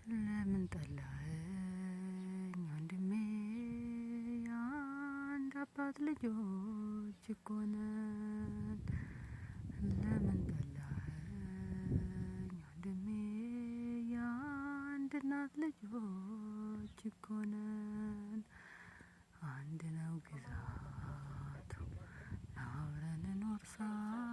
ለምን ጠላኸኝ ወንድሜ የአንድ አባት ልጆች እኮ ነን። ለምን ጠላኸኝ ወንድሜ የአንድ እናት ልጆች እኮ ነን። አንድ ነው ግዛቱ አብረን እንወርሳለን